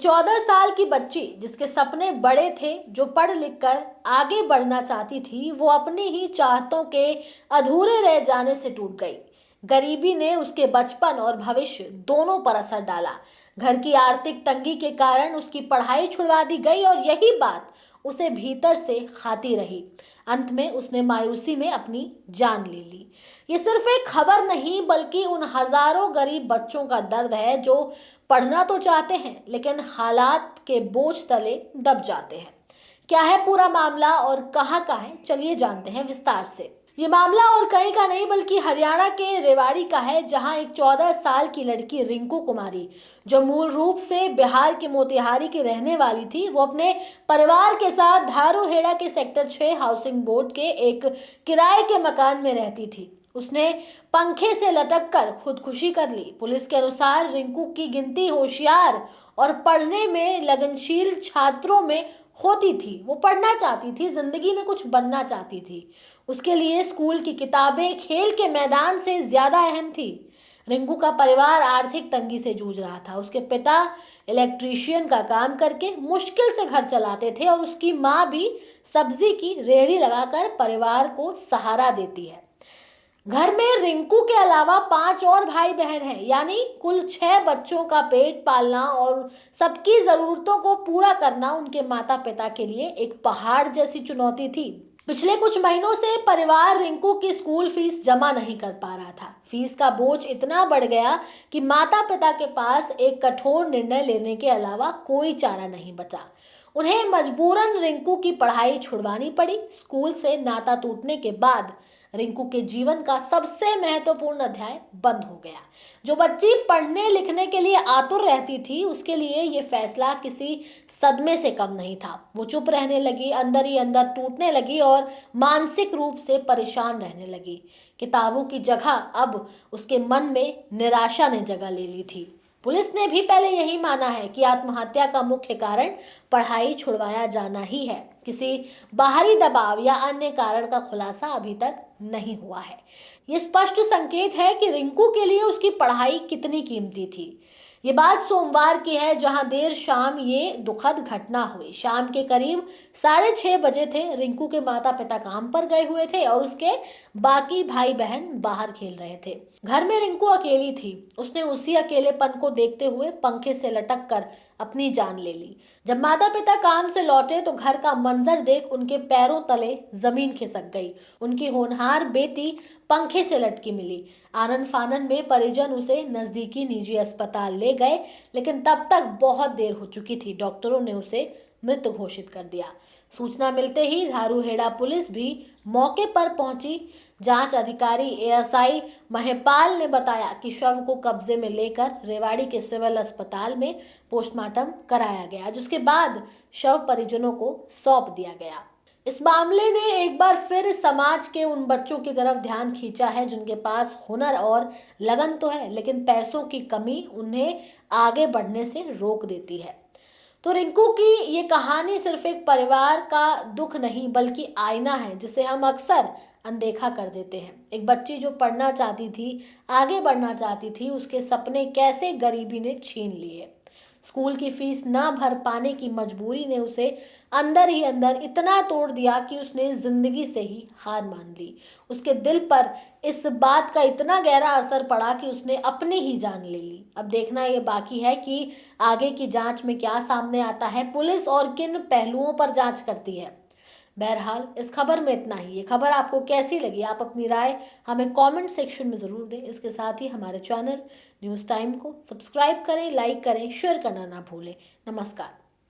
14 साल की बच्ची जिसके सपने बड़े थे, जो पढ़ लिख कर आगे बढ़ना चाहती थी, वो अपनी ही चाहतों के अधूरे रह जाने से टूट गई। गरीबी ने उसके बचपन और भविष्य दोनों पर असर डाला। घर की आर्थिक तंगी के कारण उसकी पढ़ाई छुड़वा दी गई और यही बात उसे भीतर से खाती रही। अंत में उसने मायूसी में अपनी जान ले ली। ये सिर्फ एक खबर नहीं, बल्कि उन हजारों गरीब बच्चों का दर्द है जो पढ़ना तो चाहते हैं लेकिन हालात के बोझ तले दब जाते हैं। क्या है पूरा मामला और कहाँ का है, चलिए जानते हैं विस्तार से। ये मामला और कहीं का नहीं बल्कि हरियाणा के रेवाड़ी का है, जहां एक 14 साल की लड़की रिंकू कुमारी, जो मूल रूप से बिहार के मोतिहारी की रहने वाली थी, वो अपने परिवार के साथ धारूहेड़ा के सेक्टर 6 हाउसिंग बोर्ड के एक किराए के मकान में रहती थी। उसने पंखे से लटक कर खुदकुशी कर ली। पुलिस के अनुसार रिंकू की गिनती होशियार और पढ़ने में लगनशील छात्रों में होती थी। वो पढ़ना चाहती थी, जिंदगी में कुछ बनना चाहती थी। उसके लिए स्कूल की किताबें खेल के मैदान से ज्यादा अहम थी। रिंकू का परिवार आर्थिक तंगी से जूझ रहा था। उसके पिता इलेक्ट्रीशियन का काम करके मुश्किल से घर चलाते थे और उसकी माँ भी सब्जी की रेहड़ी लगाकर परिवार को सहारा देती है। घर में रिंकू के अलावा 5 और भाई बहन हैं, यानी कुल 6 बच्चों का पेट पालना और सबकी जरूरतों को पूरा करना उनके माता पिता के लिए एक पहाड़ जैसी चुनौती थी। पिछले कुछ महीनों से परिवार रिंकू की स्कूल फीस जमा नहीं कर पा रहा था। फीस का बोझ इतना बढ़ गया कि माता पिता के पास एक कठोर निर्णय लेने के अलावा कोई चारा नहीं बचा। उन्हें मजबूरन रिंकू की पढ़ाई छुड़वानी पड़ी। स्कूल से नाता टूटने के बाद रिंकू के जीवन का सबसे महत्वपूर्ण अध्याय बंद हो गया। जो बच्ची पढ़ने लिखने के लिए आतुर रहती थी, उसके लिए ये फैसला किसी सदमे से कम नहीं था। वो चुप रहने लगी, अंदर ही अंदर टूटने लगी और मानसिक रूप से परेशान रहने लगी। किताबों की जगह अब उसके मन में निराशा ने जगह ले ली थी। पुलिस ने भी पहले यही माना है कि आत्महत्या का मुख्य कारण पढ़ाई छुड़वाया जाना ही है। किसी बाहरी दबाव या अन्य कारण का खुलासा अभी तक नहीं हुआ है। ये स्पष्ट संकेत है कि रिंकू के लिए उसकी पढ़ाई कितनी कीमती थी। ये बात सोमवार की है, जहां देर शाम ये दुखद घटना हुई। शाम के करीब 6:30 बजे थे। रिंकू के माता पिता काम पर गए हुए थे और उसके बाकी भाई बहन बाहर खेल रहे थे। घर में रिंकू अकेली थी। उसने उसी अकेलेपन को देखते हुए पंखे से लटक कर अपनी जान ले ली। जब माता पिता काम से लौटे तो घर का मंजर देख उनके पैरों तले जमीन खिसक गई। उनकी होनहार बेटी पंखे से लटकी मिली। आनन फानन में परिजन उसे नजदीकी निजी अस्पताल ले गए, लेकिन तब तक बहुत देर हो चुकी थी। डॉक्टरों ने उसे मृत घोषित कर दिया। सूचना मिलते ही धारूहेड़ा पुलिस भी मौके पर पहुंची। जांच अधिकारी एएसआई महिपाल ने बताया कि शव को कब्जे में लेकर रेवाड़ी के सिविल अस्पताल में पोस्टमार्टम कराया गया, जिसके बाद शव परिजनों को सौंप दिया गया। इस मामले ने एक बार फिर समाज के उन बच्चों की तरफ ध्यान खींचा है जिनके पास हुनर और लगन तो है, लेकिन पैसों की कमी उन्हें आगे बढ़ने से रोक देती है। तो रिंकू की ये कहानी सिर्फ एक परिवार का दुख नहीं, बल्कि आईना है जिसे हम अक्सर अनदेखा कर देते हैं। एक बच्ची जो पढ़ना चाहती थी, आगे बढ़ना चाहती थी, उसके सपने कैसे गरीबी ने छीन लिए। स्कूल की फीस ना भर पाने की मजबूरी ने उसे अंदर ही अंदर इतना तोड़ दिया कि उसने जिंदगी से ही हार मान ली। उसके दिल पर इस बात का इतना गहरा असर पड़ा कि उसने अपनी ही जान ले ली। अब देखना ये बाकी है कि आगे की जांच में क्या सामने आता है, पुलिस और किन पहलुओं पर जांच करती है। बहरहाल इस खबर में इतना ही। ये खबर आपको कैसी लगी, आप अपनी राय हमें कमेंट सेक्शन में ज़रूर दें। इसके साथ ही हमारे चैनल न्यूज़ टाइम को सब्सक्राइब करें, लाइक करें, शेयर करना ना भूलें। नमस्कार।